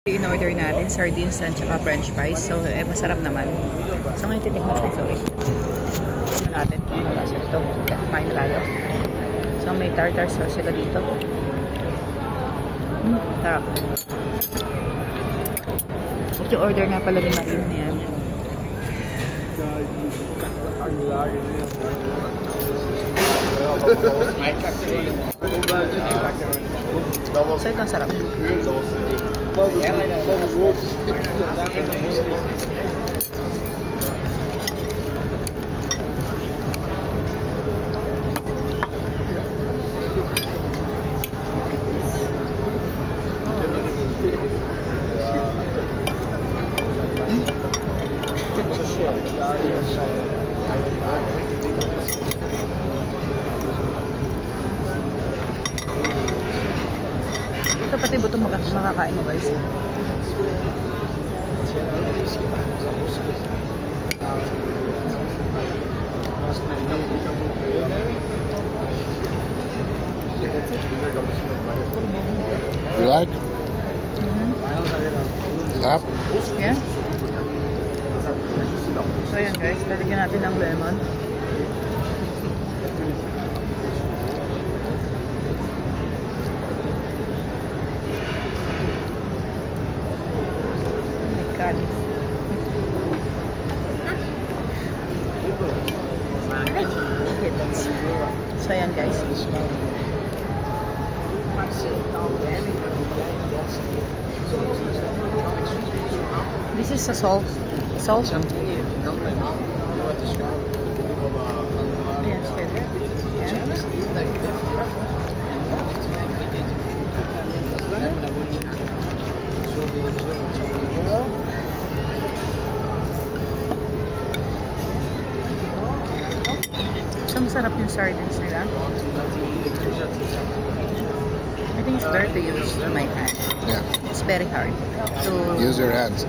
In-order natin sardines and saka french fries. So, masarap naman. So, ngayon titikman natin. So, ito natin kung malasa ito. Kumain na tayo. So, may tartar sauce sila dito. Sarap. Ito order nga pala ni Marine na yan. So, ito ang sarap. Ito pati buto makakain mo guys. You like? Lap? Yeah. So yan guys, lalagyan natin ng lemon. So ayan guys. This is a salt. Salt. Yes, so masarap yung sardines nila. I think it's better to use my hand. Yeah. It's very hard to Use your hands.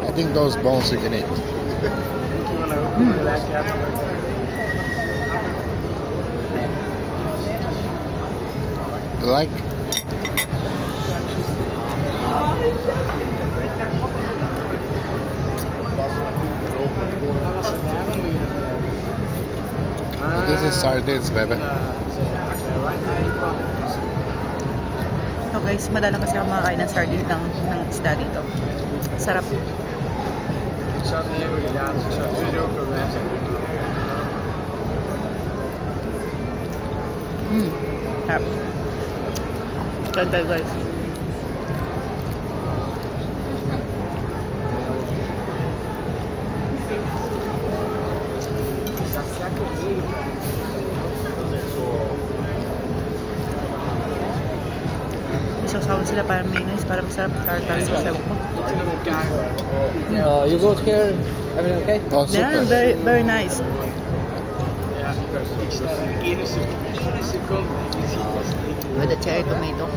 I think those bones you can eat. You like? This is sardines, baby. So guys, madalang kasi ako makakain ng sardine ng isda dito. Sarap. Sarap. Ganda guys. Isasawa sila para mayonnaise, para masarap tartar sa sabaw ko. You go here, everything okay? Oh, super. Yeah, very nice. With the cherry tomato.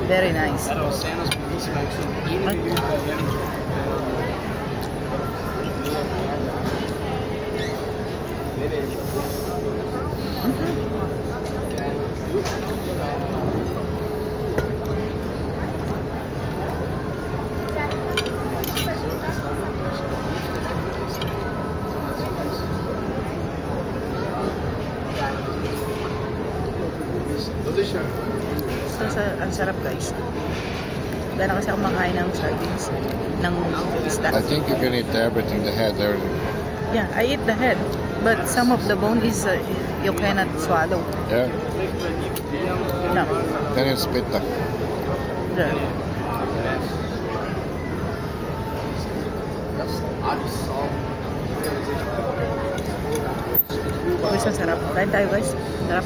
Very nice. So, ang sarap guys. Dahil kasi ako makain ng sardines ng isda. I think you can eat everything, the head, everything. Yeah, I eat the head, but some of the bone is you cannot swallow. Yeah. No. Then you spit them. There. Guys, ang sarap. Kain tayo guys. Sarap.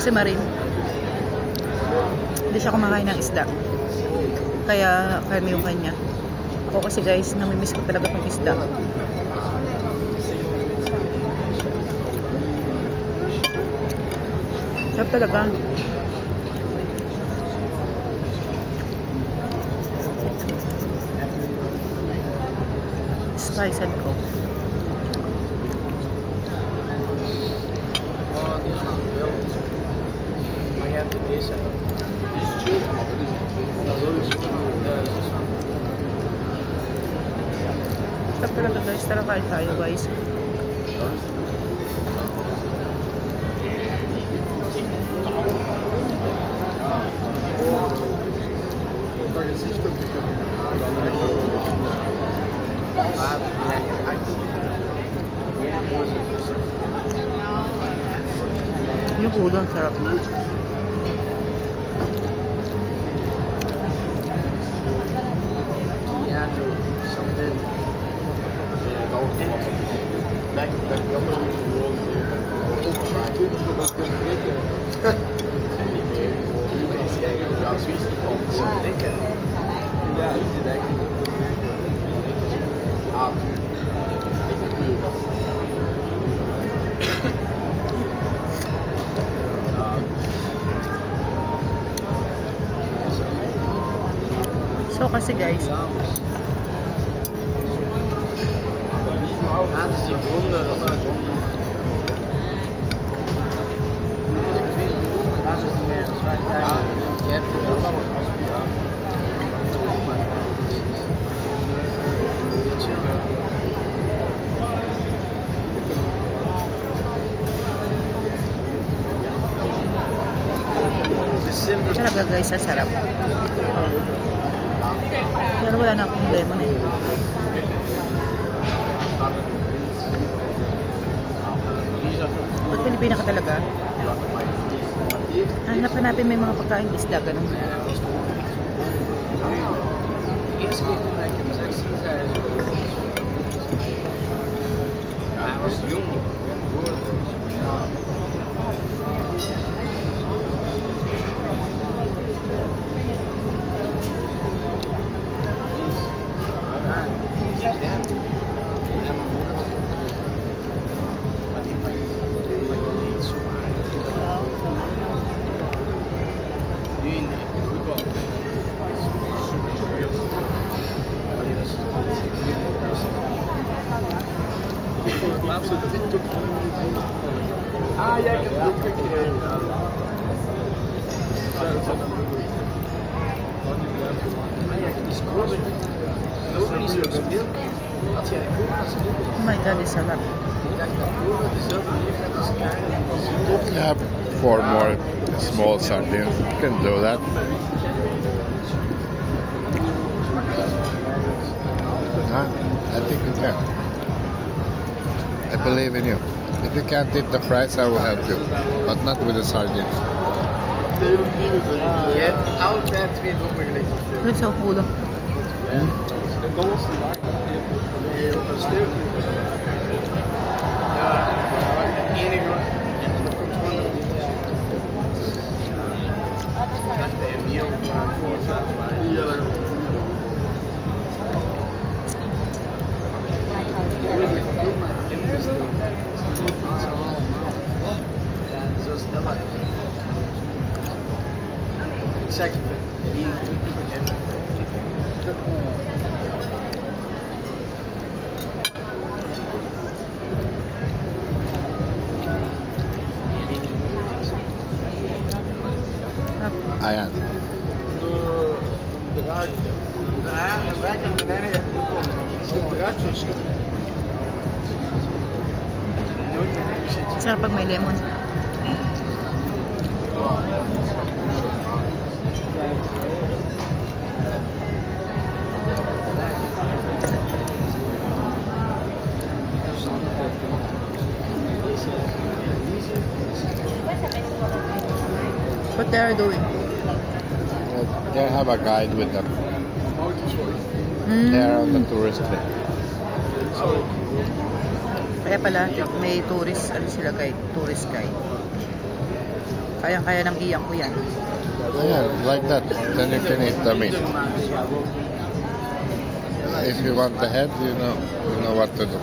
Kasi Marin, hindi siya kumakain ng isda. Kaya kami yung kanya. Ako kasi guys, namimiss ko talaga ng isda. Sarap talaga. Spice and Coke. Sarap talaga guys. Tara kain tayo guys. Yung ulo, ang sarap na. So kasi guys, talaga guys, ang sarap. Pero wala na akong lemon eh. Pag Pilipina ka talaga, hanap-hanapin may mga pagkain isda, ganun. Oh my god, it's sarap. You have 4 more small sardines. You can do that. Huh? I think you can. I believe in you. If you can't eat the fries, I will help you. But not with the sardines. Ano sa ulo? Ayan. Sarap pag may lemon. What they are doing? They have a guide with them. They are on the tourist list. Kaya pala may tourist, ano sila guide, tourist guide. Kaya ng iyang ko yan. Yeah, like that. Then you can eat the meat. If you want the head, you know what to do.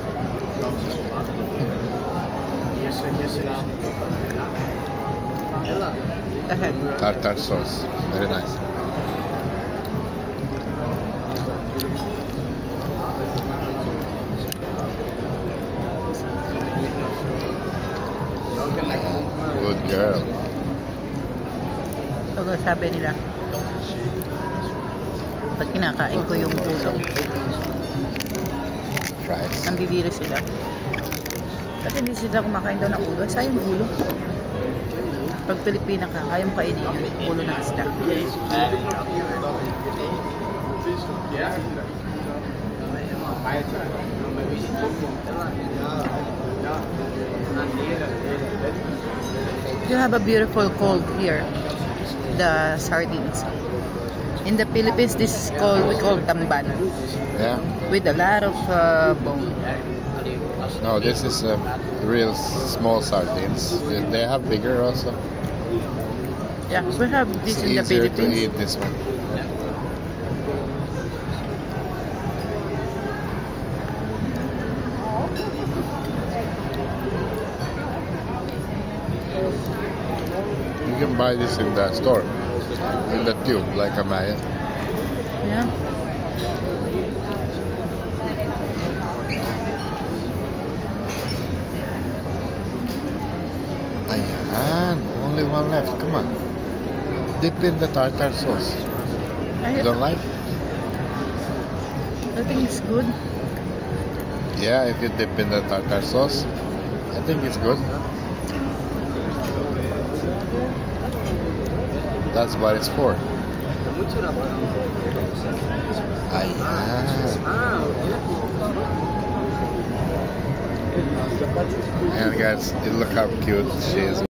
The head. Tartar sauce, very nice. Good girl. So, sabi nila, pag kinakain ko yung ulo, Fries. nandidiri sila. Kasi hindi sila kumakain daw ng ulo. Sayang yung ulo. Pag Pilipina ka, kaya mo kainin yung ulo ng isda. You have a beautiful cold here, the sardines. In the Philippines, this is called, we call tamban, Yeah. with a lot of bone. No, this is real small sardines. They have bigger also. Yeah, we have this It's in the easier to Philippines. eat this one. You can buy this in the store, in the tube, like a Maya. Yeah. Ayan, only one left. Come on. Dip in the tartar sauce. You don't like? I think it's good. Yeah, if you dip in the tartar sauce, I think it's good. That's what it's for. Ayan. And guys, look how cute she is.